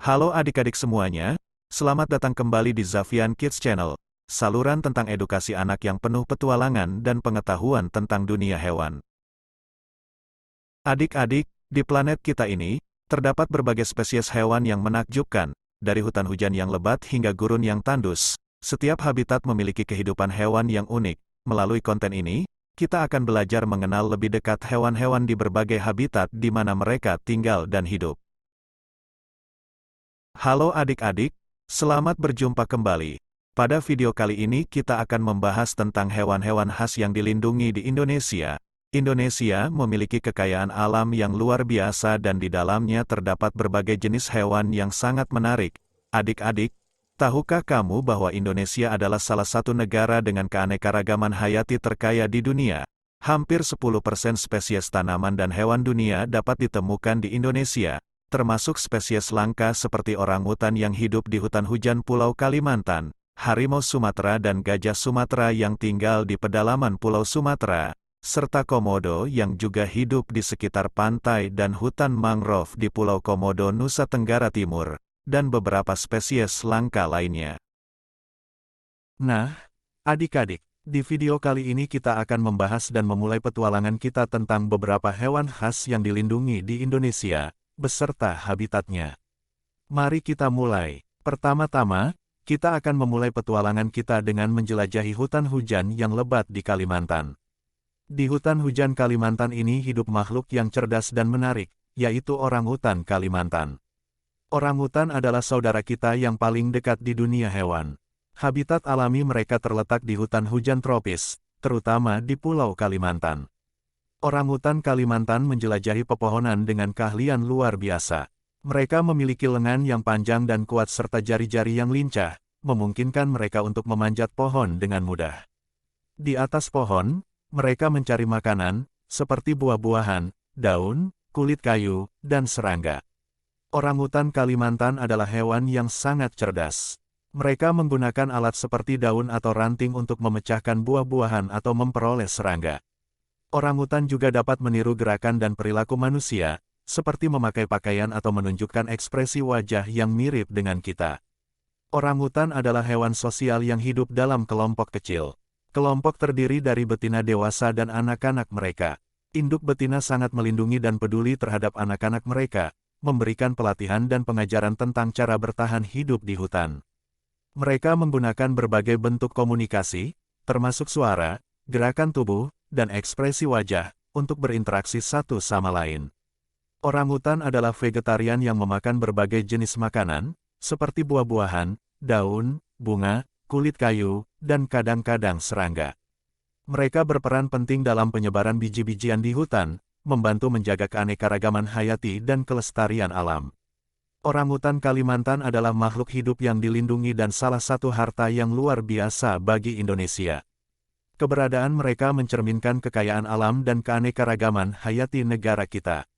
Halo adik-adik semuanya, selamat datang kembali di Zafian Kids Channel, saluran tentang edukasi anak yang penuh petualangan dan pengetahuan tentang dunia hewan. Adik-adik, di planet kita ini, terdapat berbagai spesies hewan yang menakjubkan, dari hutan hujan yang lebat hingga gurun yang tandus. Setiap habitat memiliki kehidupan hewan yang unik. Melalui konten ini, kita akan belajar mengenal lebih dekat hewan-hewan di berbagai habitat di mana mereka tinggal dan hidup. Halo adik-adik, selamat berjumpa kembali. Pada video kali ini kita akan membahas tentang hewan-hewan khas yang dilindungi di Indonesia. Indonesia memiliki kekayaan alam yang luar biasa dan di dalamnya terdapat berbagai jenis hewan yang sangat menarik. Adik-adik, tahukah kamu bahwa Indonesia adalah salah satu negara dengan keanekaragaman hayati terkaya di dunia? Hampir 10% spesies tanaman dan hewan dunia dapat ditemukan di Indonesia, termasuk spesies langka seperti orangutan yang hidup di hutan hujan Pulau Kalimantan, harimau Sumatera dan gajah Sumatera yang tinggal di pedalaman Pulau Sumatera, serta komodo yang juga hidup di sekitar pantai dan hutan mangrove di Pulau Komodo, Nusa Tenggara Timur, dan beberapa spesies langka lainnya. Nah, adik-adik, di video kali ini kita akan membahas dan memulai petualangan kita tentang beberapa hewan khas yang dilindungi di Indonesia, beserta habitatnya. Mari kita mulai. Pertama-tama, kita akan memulai petualangan kita dengan menjelajahi hutan hujan yang lebat di Kalimantan. Di hutan hujan Kalimantan ini hidup makhluk yang cerdas dan menarik, yaitu orangutan Kalimantan. Orangutan adalah saudara kita yang paling dekat di dunia hewan. Habitat alami mereka terletak di hutan hujan tropis, terutama di Pulau Kalimantan. Orangutan Kalimantan menjelajahi pepohonan dengan keahlian luar biasa. Mereka memiliki lengan yang panjang dan kuat serta jari-jari yang lincah, memungkinkan mereka untuk memanjat pohon dengan mudah. Di atas pohon, mereka mencari makanan, seperti buah-buahan, daun, kulit kayu, dan serangga. Orangutan Kalimantan adalah hewan yang sangat cerdas. Mereka menggunakan alat seperti daun atau ranting untuk memecahkan buah-buahan atau memperoleh serangga. Orangutan juga dapat meniru gerakan dan perilaku manusia, seperti memakai pakaian atau menunjukkan ekspresi wajah yang mirip dengan kita. Orangutan adalah hewan sosial yang hidup dalam kelompok kecil. Kelompok terdiri dari betina dewasa dan anak-anak mereka. Induk betina sangat melindungi dan peduli terhadap anak-anak mereka, memberikan pelatihan dan pengajaran tentang cara bertahan hidup di hutan. Mereka menggunakan berbagai bentuk komunikasi, termasuk suara, gerakan tubuh, dan ekspresi wajah, untuk berinteraksi satu sama lain. Orangutan adalah vegetarian yang memakan berbagai jenis makanan, seperti buah-buahan, daun, bunga, kulit kayu, dan kadang-kadang serangga. Mereka berperan penting dalam penyebaran biji-bijian di hutan, membantu menjaga keanekaragaman hayati dan kelestarian alam. Orangutan Kalimantan adalah makhluk hidup yang dilindungi dan salah satu harta yang luar biasa bagi Indonesia. Keberadaan mereka mencerminkan kekayaan alam dan keanekaragaman hayati negara kita.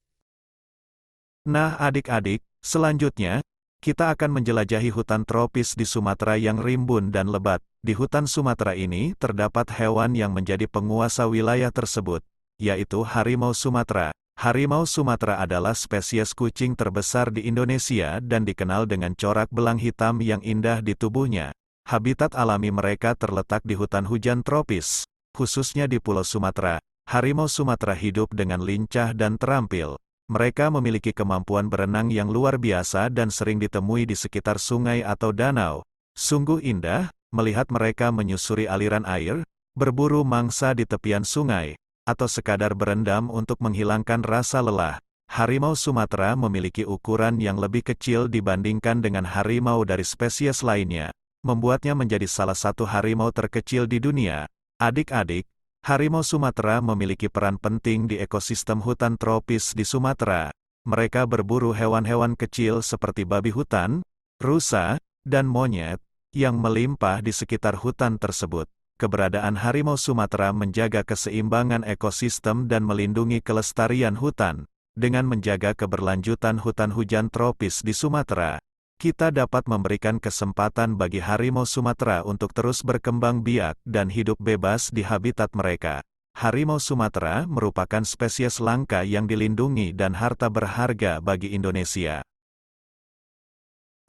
Nah adik-adik, selanjutnya, kita akan menjelajahi hutan tropis di Sumatera yang rimbun dan lebat. Di hutan Sumatera ini terdapat hewan yang menjadi penguasa wilayah tersebut, yaitu harimau Sumatera. Harimau Sumatera adalah spesies kucing terbesar di Indonesia dan dikenal dengan corak belang hitam yang indah di tubuhnya. Habitat alami mereka terletak di hutan hujan tropis, khususnya di Pulau Sumatera. Harimau Sumatera hidup dengan lincah dan terampil. Mereka memiliki kemampuan berenang yang luar biasa dan sering ditemui di sekitar sungai atau danau. Sungguh indah melihat mereka menyusuri aliran air, berburu mangsa di tepian sungai, atau sekadar berendam untuk menghilangkan rasa lelah. Harimau Sumatera memiliki ukuran yang lebih kecil dibandingkan dengan harimau dari spesies lainnya, membuatnya menjadi salah satu harimau terkecil di dunia. Adik-adik, harimau Sumatera memiliki peran penting di ekosistem hutan tropis di Sumatera. Mereka berburu hewan-hewan kecil seperti babi hutan, rusa, dan monyet, yang melimpah di sekitar hutan tersebut. Keberadaan harimau Sumatera menjaga keseimbangan ekosistem dan melindungi kelestarian hutan. Dengan menjaga keberlanjutan hutan hujan tropis di Sumatera, kita dapat memberikan kesempatan bagi harimau Sumatera untuk terus berkembang biak dan hidup bebas di habitat mereka. Harimau Sumatera merupakan spesies langka yang dilindungi dan harta berharga bagi Indonesia.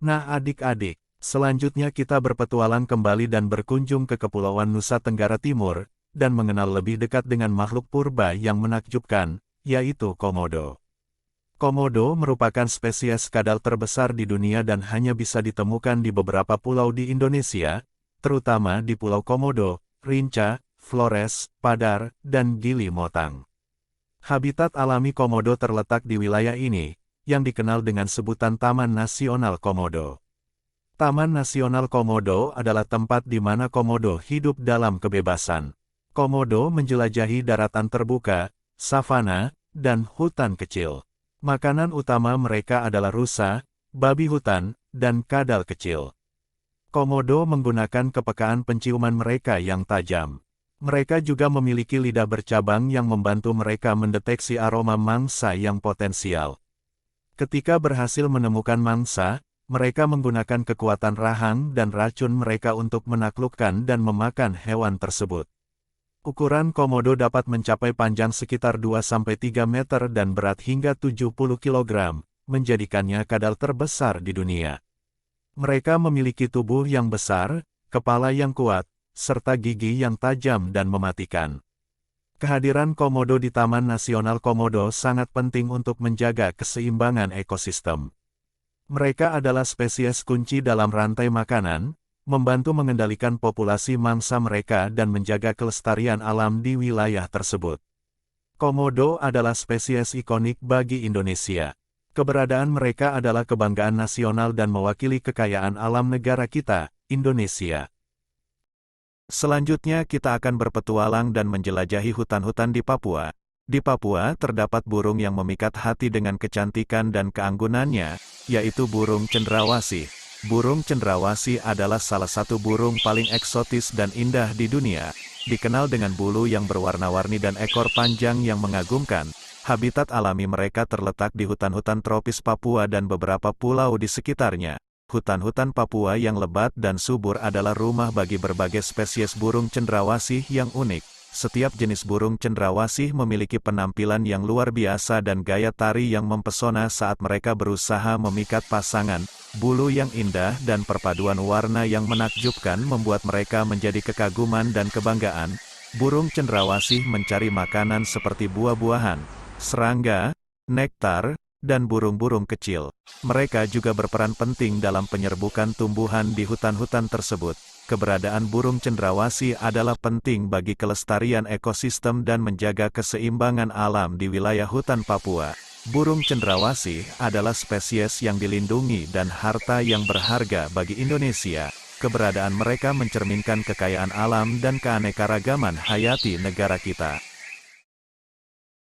Nah adik-adik, selanjutnya kita berpetualang kembali dan berkunjung ke Kepulauan Nusa Tenggara Timur, dan mengenal lebih dekat dengan makhluk purba yang menakjubkan, yaitu komodo. Komodo merupakan spesies kadal terbesar di dunia dan hanya bisa ditemukan di beberapa pulau di Indonesia, terutama di Pulau Komodo, Rinca, Flores, Padar, dan Gili Motang. Habitat alami komodo terletak di wilayah ini, yang dikenal dengan sebutan Taman Nasional Komodo. Taman Nasional Komodo adalah tempat di mana komodo hidup dalam kebebasan. Komodo menjelajahi daratan terbuka, savana, dan hutan kecil. Makanan utama mereka adalah rusa, babi hutan, dan kadal kecil. Komodo menggunakan kepekaan penciuman mereka yang tajam. Mereka juga memiliki lidah bercabang yang membantu mereka mendeteksi aroma mangsa yang potensial. Ketika berhasil menemukan mangsa, mereka menggunakan kekuatan rahang dan racun mereka untuk menaklukkan dan memakan hewan tersebut. Ukuran komodo dapat mencapai panjang sekitar 2-3 meter dan berat hingga 70 kg, menjadikannya kadal terbesar di dunia. Mereka memiliki tubuh yang besar, kepala yang kuat, serta gigi yang tajam dan mematikan. Kehadiran komodo di Taman Nasional Komodo sangat penting untuk menjaga keseimbangan ekosistem. Mereka adalah spesies kunci dalam rantai makanan, membantu mengendalikan populasi mangsa mereka dan menjaga kelestarian alam di wilayah tersebut. Komodo adalah spesies ikonik bagi Indonesia. Keberadaan mereka adalah kebanggaan nasional dan mewakili kekayaan alam negara kita, Indonesia. Selanjutnya kita akan berpetualang dan menjelajahi hutan-hutan di Papua. Di Papua terdapat burung yang memikat hati dengan kecantikan dan keanggunannya, yaitu burung cendrawasih. Burung cendrawasih adalah salah satu burung paling eksotis dan indah di dunia. Dikenal dengan bulu yang berwarna-warni dan ekor panjang yang mengagumkan. Habitat alami mereka terletak di hutan-hutan tropis Papua dan beberapa pulau di sekitarnya. Hutan-hutan Papua yang lebat dan subur adalah rumah bagi berbagai spesies burung cendrawasih yang unik. Setiap jenis burung cendrawasih memiliki penampilan yang luar biasa dan gaya tari yang mempesona saat mereka berusaha memikat pasangan. Bulu yang indah dan perpaduan warna yang menakjubkan membuat mereka menjadi kekaguman dan kebanggaan. Burung cendrawasih mencari makanan seperti buah-buahan, serangga, nektar, dan burung-burung kecil. Mereka juga berperan penting dalam penyerbukan tumbuhan di hutan-hutan tersebut. Keberadaan burung cendrawasih adalah penting bagi kelestarian ekosistem dan menjaga keseimbangan alam di wilayah hutan Papua. Burung cendrawasih adalah spesies yang dilindungi dan harta yang berharga bagi Indonesia. Keberadaan mereka mencerminkan kekayaan alam dan keanekaragaman hayati negara kita.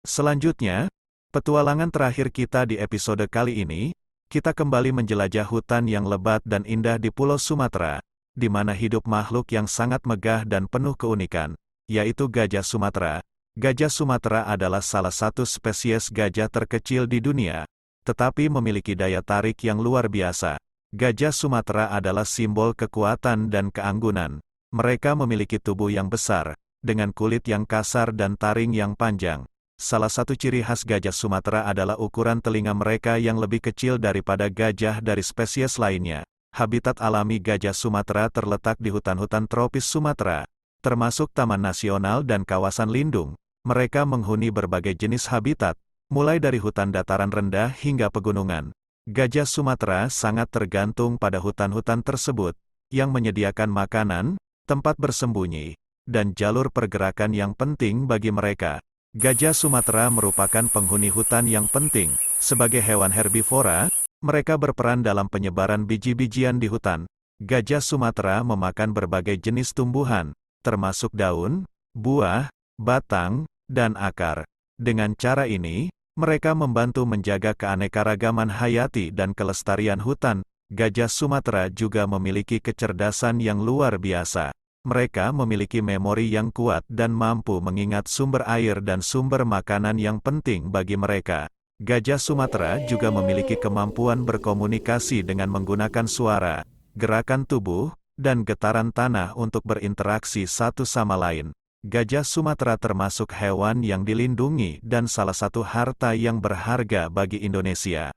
Selanjutnya, petualangan terakhir kita di episode kali ini, kita kembali menjelajah hutan yang lebat dan indah di Pulau Sumatera, di mana hidup makhluk yang sangat megah dan penuh keunikan, yaitu gajah Sumatera. Gajah Sumatera adalah salah satu spesies gajah terkecil di dunia, tetapi memiliki daya tarik yang luar biasa. Gajah Sumatera adalah simbol kekuatan dan keanggunan. Mereka memiliki tubuh yang besar, dengan kulit yang kasar dan taring yang panjang. Salah satu ciri khas gajah Sumatera adalah ukuran telinga mereka yang lebih kecil daripada gajah dari spesies lainnya. Habitat alami gajah Sumatera terletak di hutan-hutan tropis Sumatera, termasuk taman nasional dan kawasan lindung. Mereka menghuni berbagai jenis habitat, mulai dari hutan dataran rendah hingga pegunungan. Gajah Sumatera sangat tergantung pada hutan-hutan tersebut, yang menyediakan makanan, tempat bersembunyi, dan jalur pergerakan yang penting bagi mereka. Gajah Sumatera merupakan penghuni hutan yang penting. Sebagai hewan herbivora, mereka berperan dalam penyebaran biji-bijian di hutan. Gajah Sumatera memakan berbagai jenis tumbuhan, termasuk daun, buah, batang, dan akar. Dengan cara ini, mereka membantu menjaga keanekaragaman hayati dan kelestarian hutan. Gajah Sumatera juga memiliki kecerdasan yang luar biasa. Mereka memiliki memori yang kuat dan mampu mengingat sumber air dan sumber makanan yang penting bagi mereka. Gajah Sumatera juga memiliki kemampuan berkomunikasi dengan menggunakan suara, gerakan tubuh, dan getaran tanah untuk berinteraksi satu sama lain. Gajah Sumatera termasuk hewan yang dilindungi dan salah satu harta yang berharga bagi Indonesia.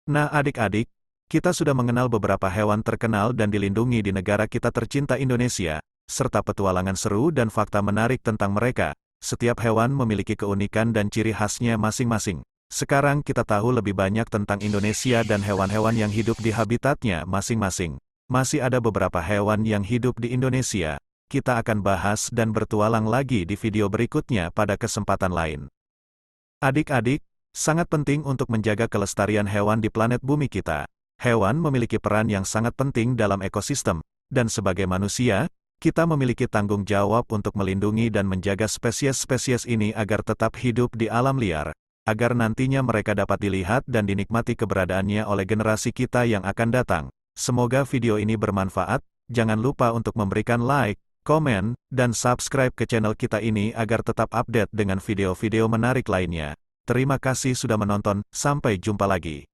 Nah adik-adik, kita sudah mengenal beberapa hewan terkenal dan dilindungi di negara kita tercinta Indonesia, serta petualangan seru dan fakta menarik tentang mereka. Setiap hewan memiliki keunikan dan ciri khasnya masing-masing. Sekarang kita tahu lebih banyak tentang Indonesia dan hewan-hewan yang hidup di habitatnya masing-masing. Masih ada beberapa hewan yang hidup di Indonesia. Kita akan bahas dan bertualang lagi di video berikutnya pada kesempatan lain. Adik-adik, sangat penting untuk menjaga kelestarian hewan di planet bumi kita. Hewan memiliki peran yang sangat penting dalam ekosistem, dan sebagai manusia, kita memiliki tanggung jawab untuk melindungi dan menjaga spesies-spesies ini agar tetap hidup di alam liar, agar nantinya mereka dapat dilihat dan dinikmati keberadaannya oleh generasi kita yang akan datang. Semoga video ini bermanfaat, jangan lupa untuk memberikan like, komen, dan subscribe ke channel kita ini agar tetap update dengan video-video menarik lainnya. Terima kasih sudah menonton, sampai jumpa lagi.